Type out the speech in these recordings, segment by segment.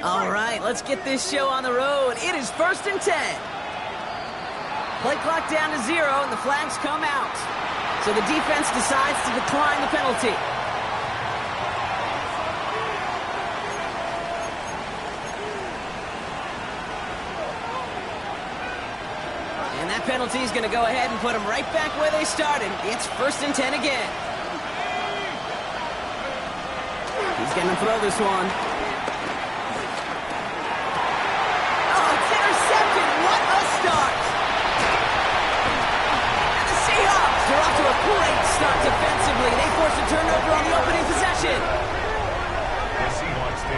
All right, let's get this show on the road. It is 1st and 10. Play clock down to 0, and the flags come out. So the defense decides to decline the penalty. And that penalty is going to go ahead and put them right back where they started. It's 1st and 10 again. He's going to throw this one. Oh, it's intercepted. What a start. And the Seahawks are off to a great start defensively. They force a turnover on the opening possession.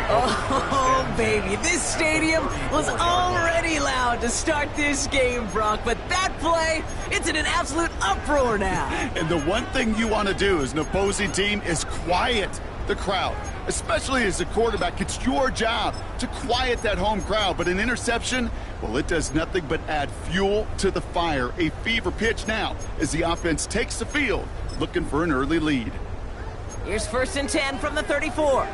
Oh, baby, this stadium was already loud to start this game, Brock, but that play, it's in an absolute uproar now. And the one thing you want to do as an opposing team is quiet the crowd, especially as a quarterback. It's your job to quiet that home crowd, but an interception, well, it does nothing but add fuel to the fire. A fever pitch now as the offense takes the field, looking for an early lead. Here's 1st and 10 from the 34.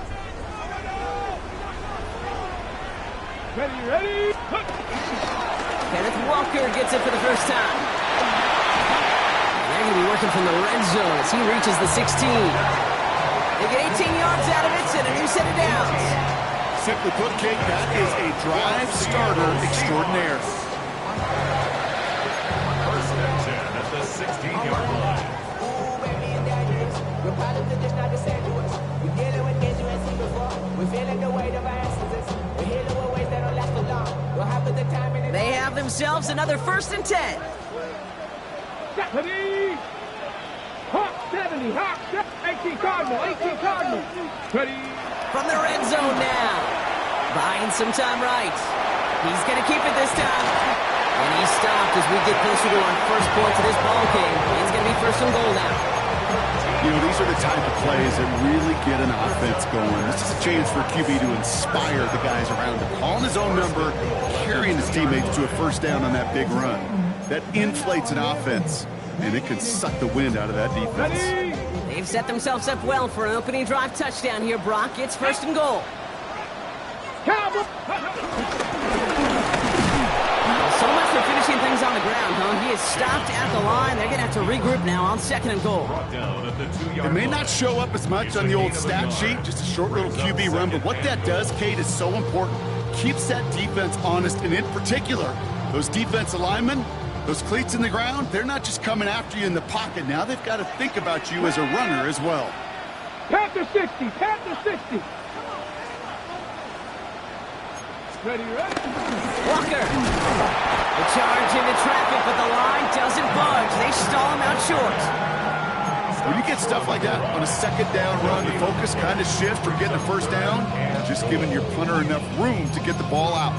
Ready. Kenneth Walker gets it for the first time. They're going to be working from the red zone as he reaches the 16. They get 18 yards out of it and a new set of downs. Simply put, Kate, that is a drive starter extraordinaire. 1st and 10 at the 16-yard line. They have themselves another 1st and 10. Ready. Hawk 70. Hawk 18 Cardinal. Ready. From the red zone now. Buying some time right. He's going to keep it this time. And he's stopped as we get closer to our first point to this ball game. It's going to be 1st and goal now. You know, these are the type of plays that really get an offense going. This is a chance for QB to inspire the guys around him. Calling his own number, carrying his teammates to a first down on that big run. That inflates an offense, and it can suck the wind out of that defense. They've set themselves up well for an opening drive touchdown here, Brock. It's 1st and goal. So much for finishing things on the ground, huh? He is stopped at the line. They're going to have to regroup now on 2nd and goal. It may not show up as much on the old stat sheet, just a short little QB run, but what that does, Kate, is so important. Keeps that defense honest, and in particular, those defensive linemen, those cleats in the ground, they're not just coming after you in the pocket. Now they've got to think about you as a runner as well. Panther 60. Ready. Walker. The charge into traffic, but the line doesn't budge. They stall him out short. When you get stuff like that on a 2nd down run, the focus kind of shifts from getting the 1st down, just giving your punter enough room to get the ball out.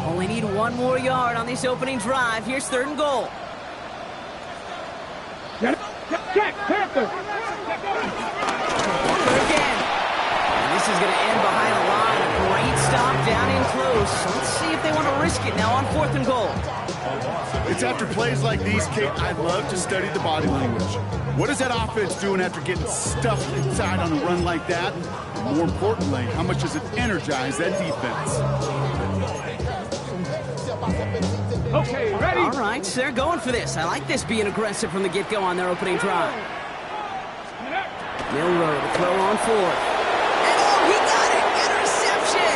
Only need 1 more yard on this opening drive. Here's 3rd and goal. Check, Panther. Walker again. And this is going to end behind a line. A great stop down in close. So let's see if they want to risk it now on 4th and goal. It's after plays like these, Kate, I love to study the body language. What is that offense doing after getting stuffed inside on a run like that? And more importantly, how much does it energize that defense? Okay, ready. All right, so they're going for this. I like this being aggressive from the get-go on their opening drive. Milrow to throw on 4th. And oh, he got it! Interception!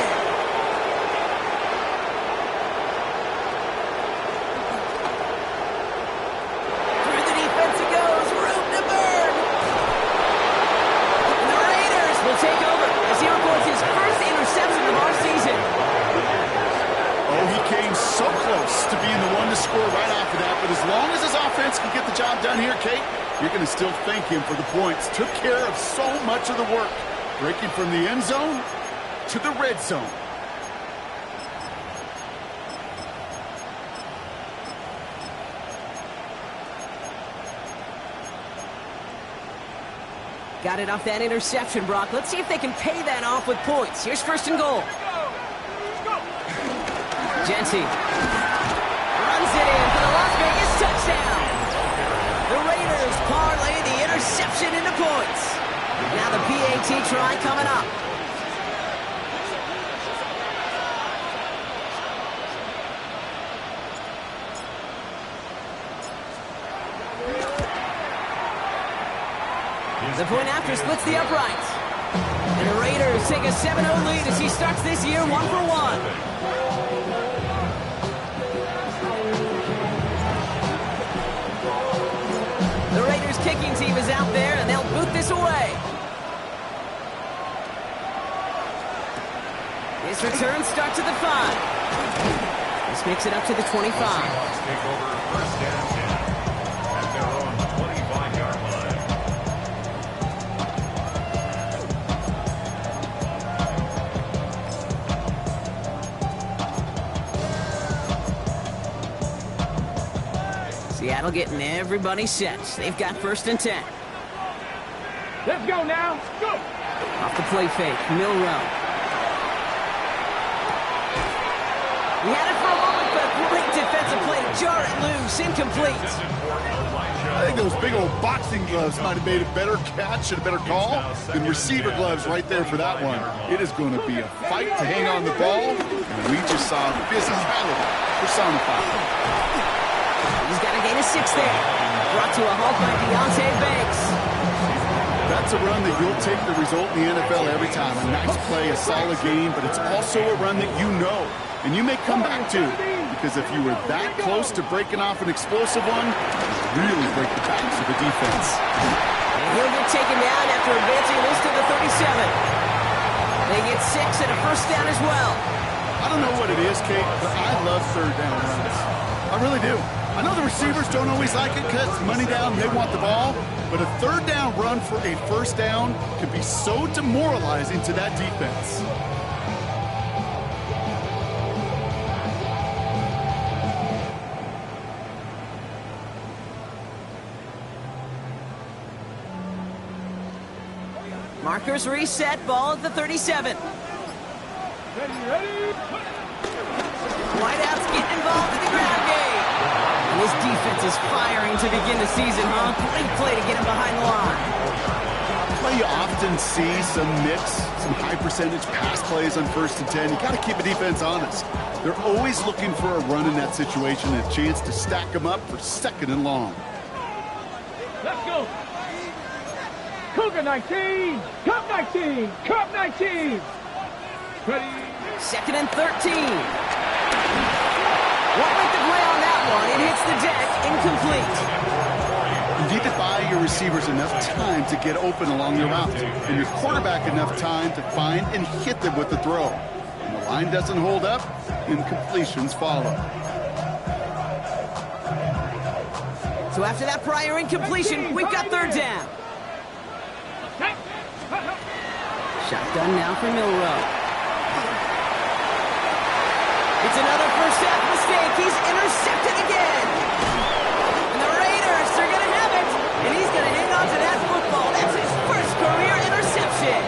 Through the defense it goes. Room to burn. And the Raiders will take over as he records his first interception of our season. Oh, he came so close to being the one to score right after that, but as long as his offense can get the job done here, Kate, you're going to still thank him for the points. Took care of so much of the work, breaking from the end zone to the red zone. Got it off that interception, Brock. Let's see if they can pay that off with points. Here's 1st and goal. Jency runs it in for the Las Vegas touchdown. The Raiders parlay the Now the PAT try coming up. The point after splits the uprights. And the Raiders take a 7-0 lead as he starts this year 1-for-1. The Raiders kicking team is out there, and they'll boot this away. This return starts at the 5. This makes it up to the 25. Seahawks take over first and 10 at their own 25-yard line. Seattle getting everybody set. They've got first and 10. Let's go now. Go. Off the play fake, Milrow. He had it for a moment, but a great defensive play to jar it loose, incomplete. I think those big old boxing gloves might have made a better catch and a better call than receiver gloves right there for that one. It is going to be a fight to hang on the ball, and we just saw physicality personified. He's got to gain a 6 there. Brought to a halt by Deonte Banks. That's a run that you'll take the result in the NFL every time. A nice play, a solid game, but it's also a run that you know and you may come back to, because if you were that close to breaking off an explosive one, you really break the backs of the defense. And he'll get taken down after advancing this to the 37. They get 6 and a first down as well. I don't know what it is, Kate, but I love third down runs. I really do. I know the receivers don't always like it because money down, they want the ball, but a third down run for a first down can be so demoralizing to that defense. Markers reset, ball at the 37. Ready. Whiteout's getting involved in the ground game. And this defense is firing to begin the season, huh? Great play to get him behind the line. Well, you often see some mix, some high percentage pass plays on first and 10. You got to keep a defense honest. They're always looking for a run in that situation and a chance to stack them up for second and long. Let's go. Cougar 19. Cup 19. Cup 19. Ready. Second and 13. Won't make the play on that one. It hits the deck, incomplete. You need to buy your receivers enough time to get open along your route, and your quarterback enough time to find and hit them with the throw. When the line doesn't hold up, incompletions follow. So after that prior incompletion, we've got third down. Shotgun now for Milrow. It's another first half mistake. He's intercepted again. And the Raiders are going to have it. And he's going to hang on to that football. That's his first career interception.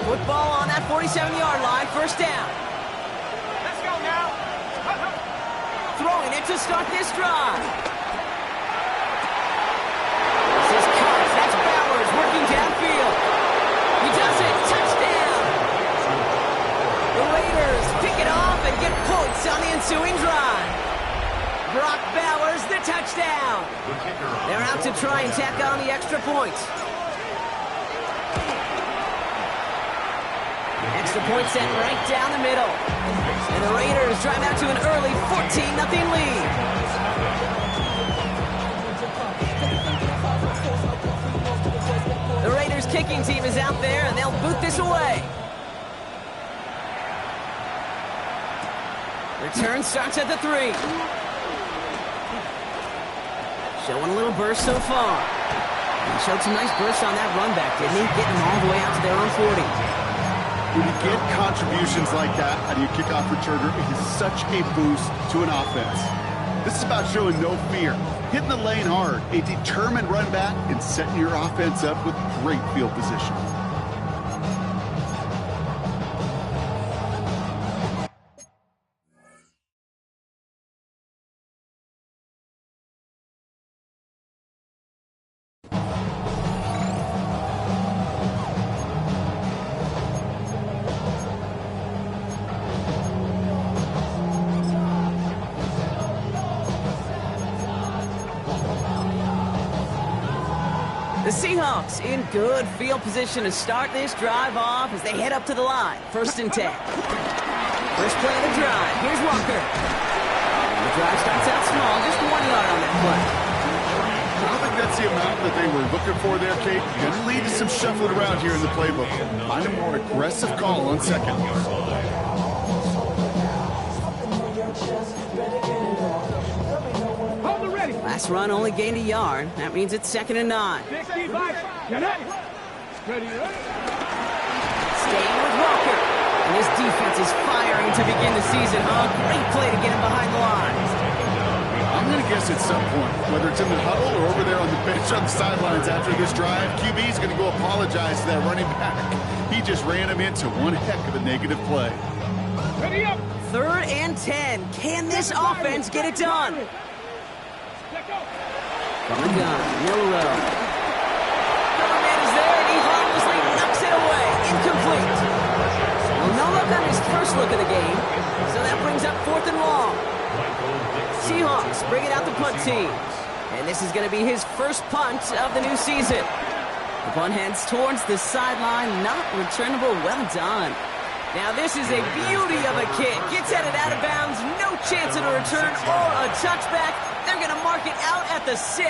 Football on that 47-yard line. First down. Let's go now. Throwing it to start this drive. This is Cox. That's Bowers working downfield. He does it. Touchdown. The Raiders pick it off and get points on the ensuing drive. Brock Bowers, the touchdown. They're out to try and tack on the extra point. Extra point set right down the middle. And the Raiders drive out to an early 14-0 lead. The Raiders kicking team is out there, and they'll boot this away. Return starts at the 3. Showing a little burst so far. He showed some nice bursts on that run back, didn't he? Getting them all the way out to their own 40. When you get contributions like that out of your kickoff returner, it is such a boost to an offense. This is about showing no fear, hitting the lane hard, a determined run back, and setting your offense up with great field position. Seahawks in good field position to start this drive off as they head up to the line. 1st and 10. First play of the drive. Here's Walker. And the drive starts out small, just 1 yard on that play. I don't think that's the amount that they were looking for there, Kate. Going to lead to some shuffling around here in the playbook. Find a more aggressive call on 2nd. Hold the ready. Last run only gained a yard. That means it's 2nd and 9. 60 bucks. Get it. Ready. Staying with Walker. And this defense is firing to begin the season. Oh, great play to get him behind the line. I'm going to guess at some point, whether it's in the huddle or over there on the bench on the sidelines after this drive, QB's going to go apologize to that running back. He just ran him into one heck of a negative play. Ready up. 3rd and 10. Can this offense get it done? Let go. From the gun, Milrow. Government is there, and he harmlessly knocks it away. Incomplete. Well, no look on his first look of the game, so that brings up 4th and long. Seahawks bring it out the punt team. And this is going to be his first punt of the new season. The punt heads towards the sideline, not returnable. Well done. Now this is a beauty of a kick. Gets headed out of bounds, no chance of a return or a touchback. They're going to mark it out at the 6.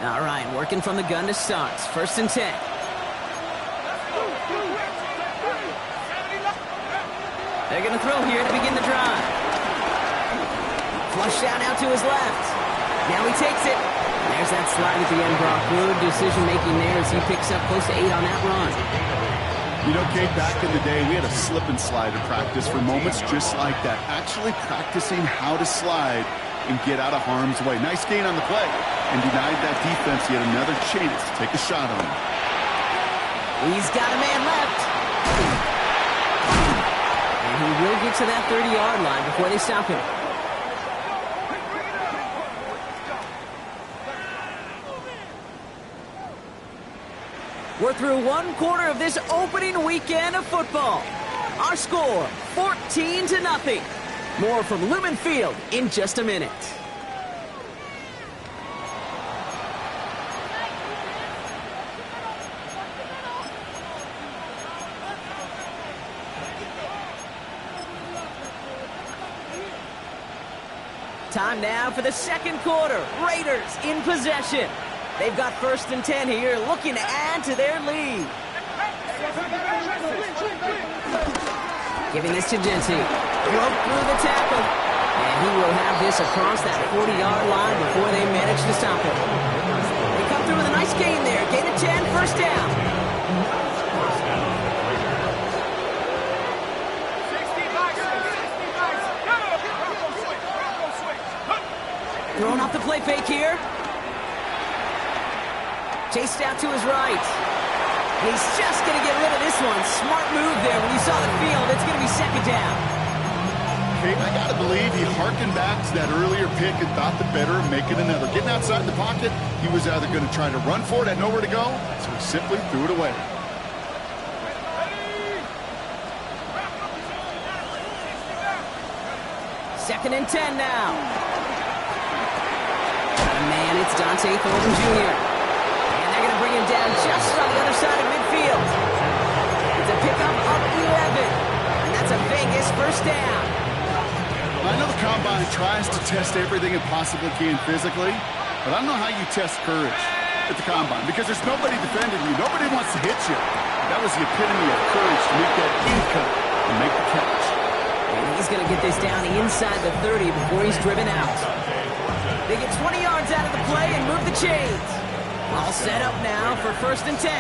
All right, working from the gun to start. 1st and 10. They're going to throw here to begin the drive. Flush down out to his left. Now he takes it. There's that slide at the end, Brock. Good decision-making there as he picks up close to 8 on that run. You know, Kate, back in the day, we had a slip and slide in practice for moments just like that. Actually practicing how to slide and get out of harm's way. Nice gain on the play and denied that defense yet another chance to take a shot on him. He's got a man left. And he will get to that 30-yard line before they stop him. We're through 1 quarter of this opening weekend of football. Our score, 14-0. More from Lumen Field in just a minute. Time now for the 2nd quarter. Raiders in possession. They've got 1st and 10 here, looking to add to their lead. Giving this to Genty. Broke through the tackle. And he will have this across that 40-yard line before they manage to stop him. They come through with a nice gain there. Gain of 10, 1st down. 60 bucks. Throwing off the play fake here. Chased out to his right. He's just going to get rid of this one. Smart move there. When you saw the field, it's going to be 2nd down. Kate, I got to believe he harkened back to that earlier pick and thought the better of making another. Getting outside the pocket, he was either going to try to run for it, had nowhere to go, so he simply threw it away. Second and 10 now. And man, it's Dante Thornton Jr. Bring him down just on the other side of midfield. It's a pickup up 11. And that's a Vegas 1st down. I know the Combine tries to test everything it possibly can physically, but I don't know how you test courage at the Combine because there's nobody defending you. Nobody wants to hit you. That was the epitome of courage to make that in cut and make the catch. And he's going to get this down inside the 30 before he's driven out. They get 20 yards out of the play and move the chains. All set up now for 1st and 10.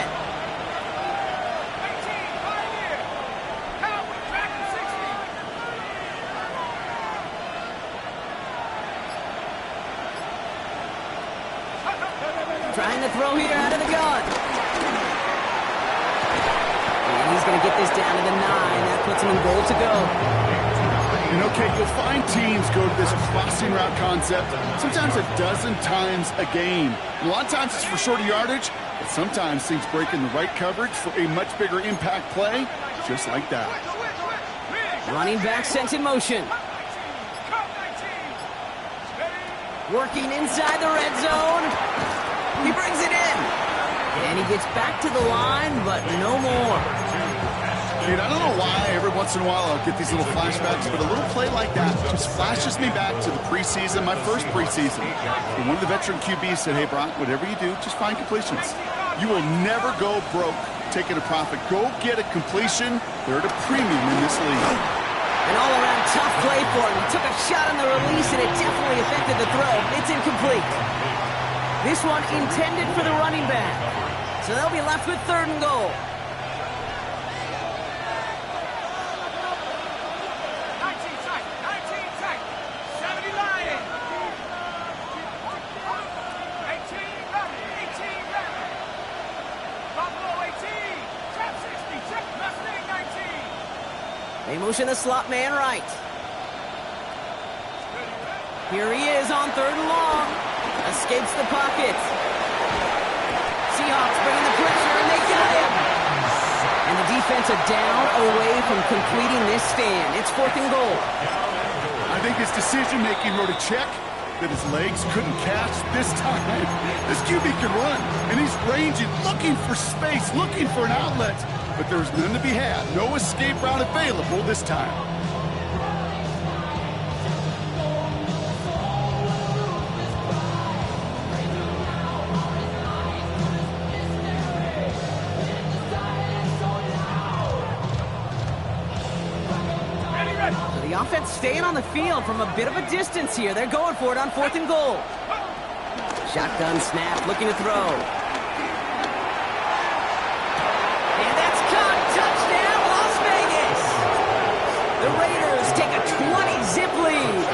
Trying to throw here out of the gun. And he's going to get this down to the 9. That puts him in goal to go. You know, Kate, you'll find teams go to this crossing route concept sometimes a dozen times a game. A lot of times it's for shorter yardage, but sometimes things break in the right coverage for a much bigger impact play, just like that. Running back sent in motion. Working inside the red zone. He brings it in. And he gets back to the line, but no more. Dude, I don't know why every once in a while I'll get these little flashbacks, but a little play like that just flashes me back to the preseason, my first preseason. And one of the veteran QBs said, hey, Brock, whatever you do, just find completions. You will never go broke taking a profit. Go get a completion. They're at a premium in this league. An all-around tough play for him. He took a shot on the release, and it definitely affected the throw. It's incomplete. This one intended for the running back. So they'll be left with 3rd and goal. 19 tight. 70 Lions. 18 Rabbit. Buffalo 18. Trap 60. Check Mustang 19. They motion the slot man right. Here he is on 3rd and long. Escapes the pocket. Seahawks bringing the pressure, and they got him. And the defense are down away from completing this stand. It's 4th and goal. I think his decision-making wrote a check that his legs couldn't catch this time. This QB can run, and he's ranging, looking for space, looking for an outlet. But there's none to be had. No escape route available this time. So the offense staying on the field from a bit of a distance here. They're going for it on 4th and goal. Shotgun snap, looking to throw. And that's caught. Touchdown, Las Vegas. The Raiders take a 20-zip lead.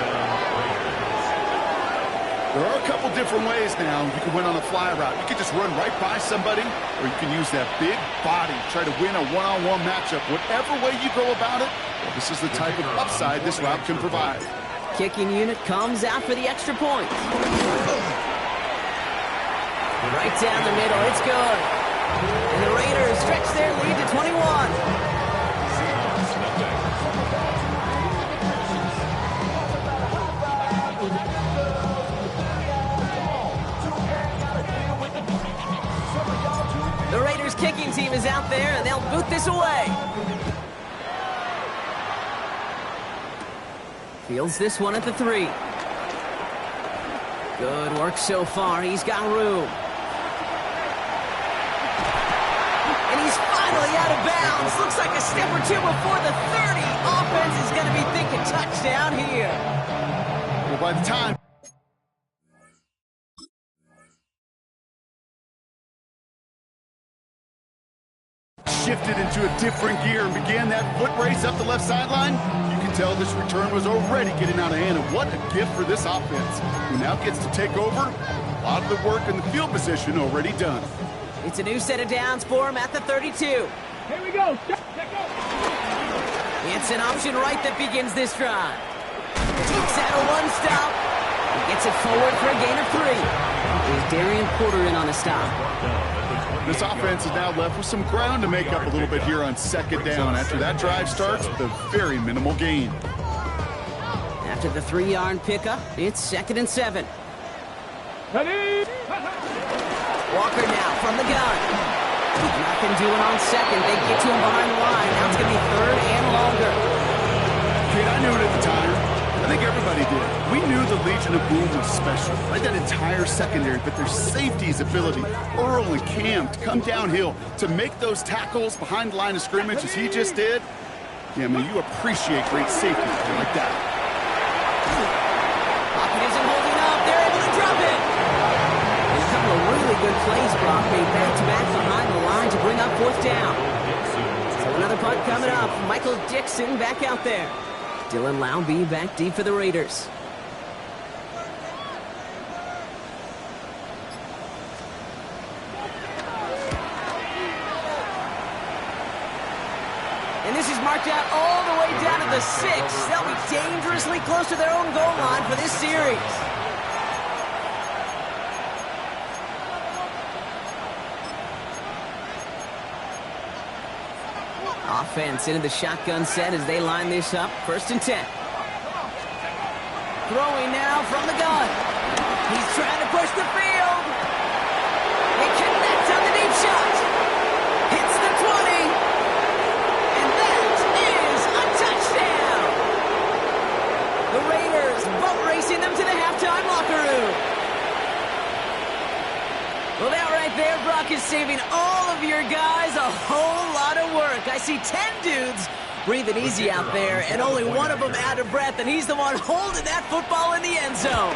There are a couple different ways now. You can win on a fly route. You can just run right by somebody, or you can use that big body, try to win a one-on-one matchup. Whatever way you go about it, well, this is the type of upside this route can provide. Kicking unit comes out for the extra point. Right down the middle, it's good. And the Raiders stretch their lead to 21. The Raiders kicking team is out there, and they'll boot this away. Fields this one at the 3. Good work so far. He's got room. And he's finally out of bounds. Looks like a step or two before the 30. Offense is going to be thinking touchdown here. Well, by the time shifted into a different gear and began that foot race up the left sideline, you can tell this return was already getting out of hand. And what a gift for this offense, who now gets to take over. A lot of the work in the field position already done. It's a new set of downs for him at the 32. Here we go. It's an option right that begins this drive. Takes out a one-stop. Gets it forward for a gain of 3. There's Darian Porter in on a stop. This offense is now left with some ground to make up a little bit here on 2nd down. After that drive starts with a very minimal gain. After the 3-yard pickup, it's 2nd and 7. Ready? Walker now from the gun. Nothing doing on 2nd. They get to him behind the line. Now it's going to be 3rd and longer. Kid, I knew it at the time. I think everybody did. We knew the Legion of Boom was special, right? That entire secondary, but their safety's ability, Earl and Cam, to come downhill, to make those tackles behind the line of scrimmage as he just did. Yeah, man, you appreciate great safety like that. Pocket isn't holding up. They're able to drop it. And a couple of really good plays, Brock, made back-to-back behind the line to bring up 4th down. So another punt coming up. Michael Dixon back out there. Dylan Laube back deep for the Raiders. And this is marked out all the way down to the 6. They'll be dangerously close to their own goal line for this series. Offense into the shotgun set as they line this up. 1st and 10. Throwing now from the gun. He's trying to push the field. He connects on the deep shot. Hits the 20. And that is a touchdown. The Raiders boat racing them to the halftime locker room. Well, that right there, Brock, is saving all of your guys a whole lot of work. I see 10 dudes breathing easy out there, and only one of them out of breath, and he's the one holding that football in the end zone.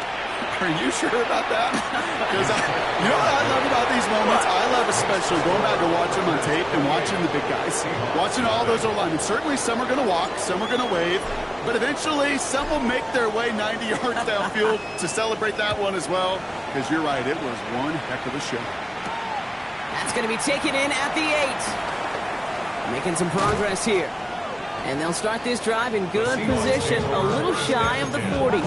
Are you sure about that? Because you know what I love about these moments? I love especially going back to watch them on tape and watching the big guys. Watching all those O-linemen. Certainly some are going to walk, some are going to wave, but eventually some will make their way 90 yards downfield to celebrate that one as well. Because you're right, it was one heck of a show. That's going to be taken in at the 8. Making some progress here. And they'll start this drive in good position, a little shy of the 40.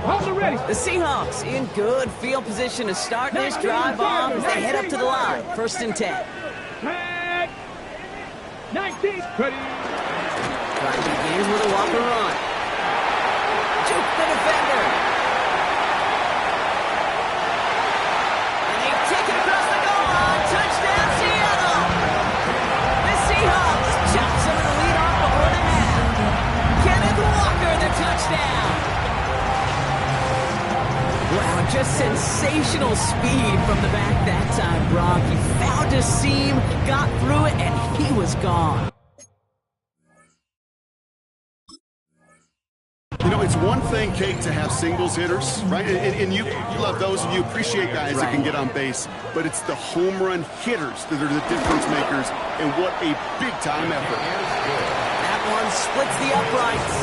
Hold it ready. The Seahawks in good field position to start this drive off as they head up to the line. 1st and 10. Tag. 19. Ready. Drive begins with a walker run. Juke the defender. And they take it across the goal line. Touchdown, Seattle. The Seahawks chop some of the lead off before the half. Kenneth Walker, the touchdown. Wow, just sensational speed from the back that time, Brock. He found a seam, got through it, and he was gone. You know, it's one thing, Kate, to have singles hitters, right? And you love those, and you appreciate guys that can get on base. But it's the home run hitters that are the difference makers, and what a big-time effort. That one splits the uprights.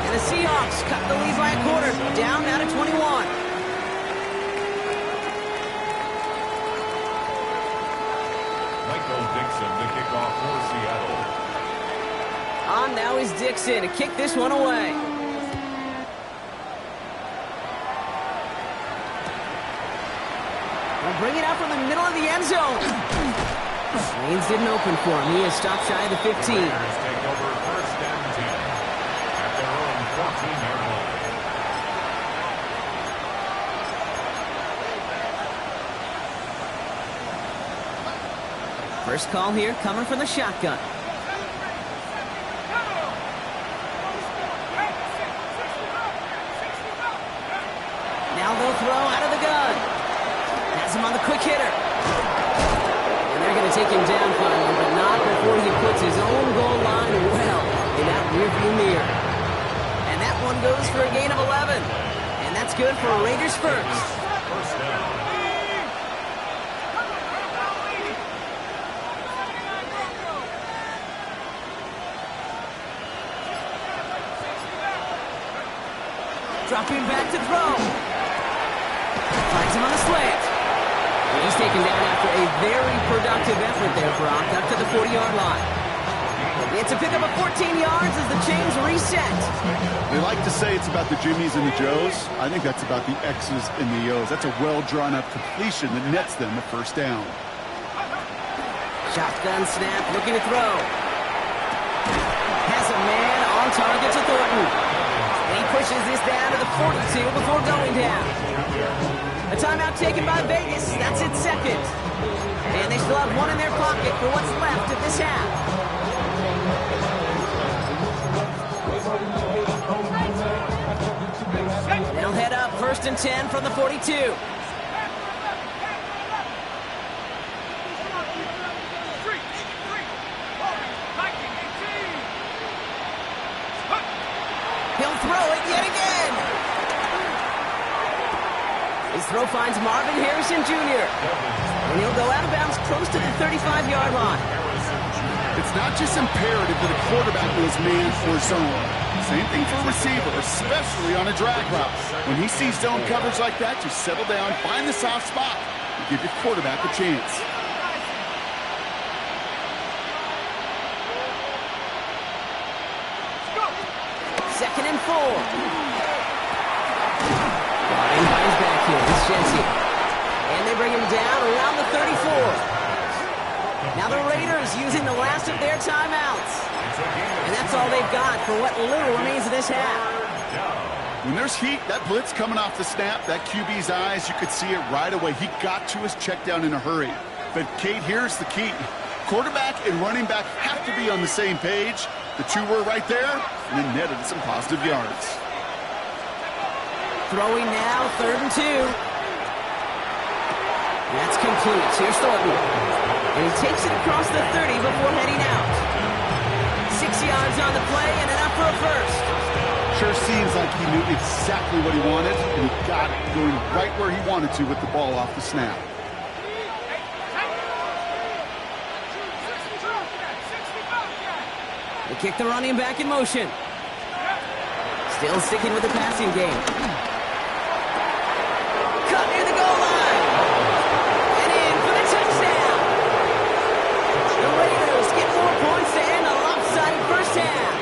And the Seahawks cut the lead by a quarter, down now to 21. Michael Dixon, the kickoff for Seattle. On now is Dixon to kick this one away. They'll bring it out from the middle of the end zone. Lanes didn't open for him. He is stopped shy of the 15. Raiders take over 1st and 10 at their own 14-yard line. First call here coming from the shotgun. Now they'll throw out of the gun. Has him on the quick hitter. And they're going to take him down finally, but not before he puts his own goal line well in that rearview mirror. And that one goes for a gain of 11. And that's good for Raiders first. First down. Dropping back to throw. Finds him on the slant. And he's taken down after a very productive effort there, Brock, up to the 40-yard line. It's a pickup of 14 yards as the chains reset. They like to say it's about the Jimmies and the Joes. I think that's about the X's and the O's. That's a well-drawn-up completion that nets them the first down. Shotgun snap, looking to throw. Has a man on target to Thornton. And he pushes this down to the 42 before going down. A timeout taken by Vegas. That's its second. And they still have one in their pocket for what's left of this half. They'll head up 1st and 10 from the 42. He'll throw it yet again. His throw finds Marvin Harrison Jr. And he'll go out of bounds close to the 35-yard line. It's not just imperative that a quarterback knows man or zone. Same thing for a receiver, especially on a drag route. When he sees zone coverage like that, just settle down, find the soft spot, and give your quarterback a chance. Second and 4. Ryan finds back here. It's Jesse. And they bring him down around the 34. Now the Raiders using the last of their timeouts. And that's all they've got for what little remains of this half. When there's heat, that blitz coming off the snap, that QB's eyes, you could see it right away. He got to his check down in a hurry. But, Kate, here's the key. Quarterback and running back have to be on the same page. The two were right there, and then netted some positive yards. Throwing now, 3rd and 2. That's complete. Here's Thornton. And he takes it across the 30 before heading out. 6 yards on the play and enough for a first. Sure seems like he knew exactly what he wanted, and he got it going right where he wanted to with the ball off the snap. They kick the running back in motion. Still sticking with the passing game. Cut near the goal line. And in for the touchdown. The Raiders get 4 points to end a lopsided first half.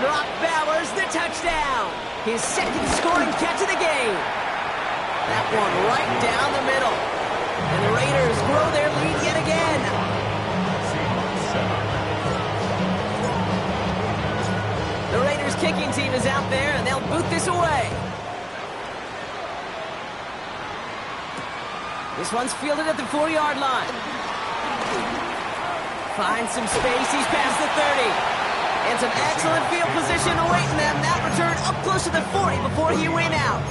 Brock Bowers, the touchdown. His second scoring catch of the game. That one right down the middle. And the Raiders grow their lead yet again. The Raiders kicking team is out there, and they'll boot this away. This one's fielded at the 4-yard line. Finds some space. He's past the 30. And some excellent field position awaiting them. That return up close to the 40 before he ran out.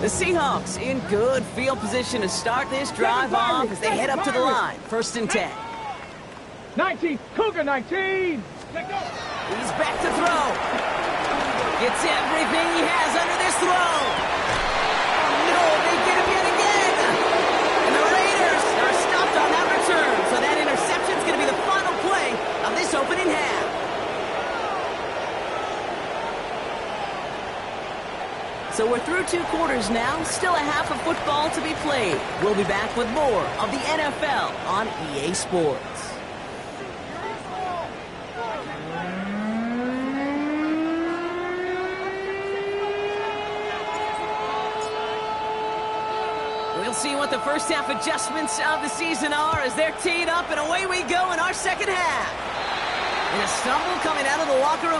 The Seahawks in good field position to start this drive off as they head up to the line. 1st and 10. 19, Cougar 19. Let go. He's back to throw. Gets everything he has under this throw. No, they get him yet again. And the Raiders are stopped on that return. So that interception's going to be the final play of this opening half. So we're through 2 quarters now, still a half of football to be played. We'll be back with more of the NFL on EA Sports. We'll see what the first half adjustments of the season are as they're teed up, and away we go in our second half. And a stumble coming out of the locker room.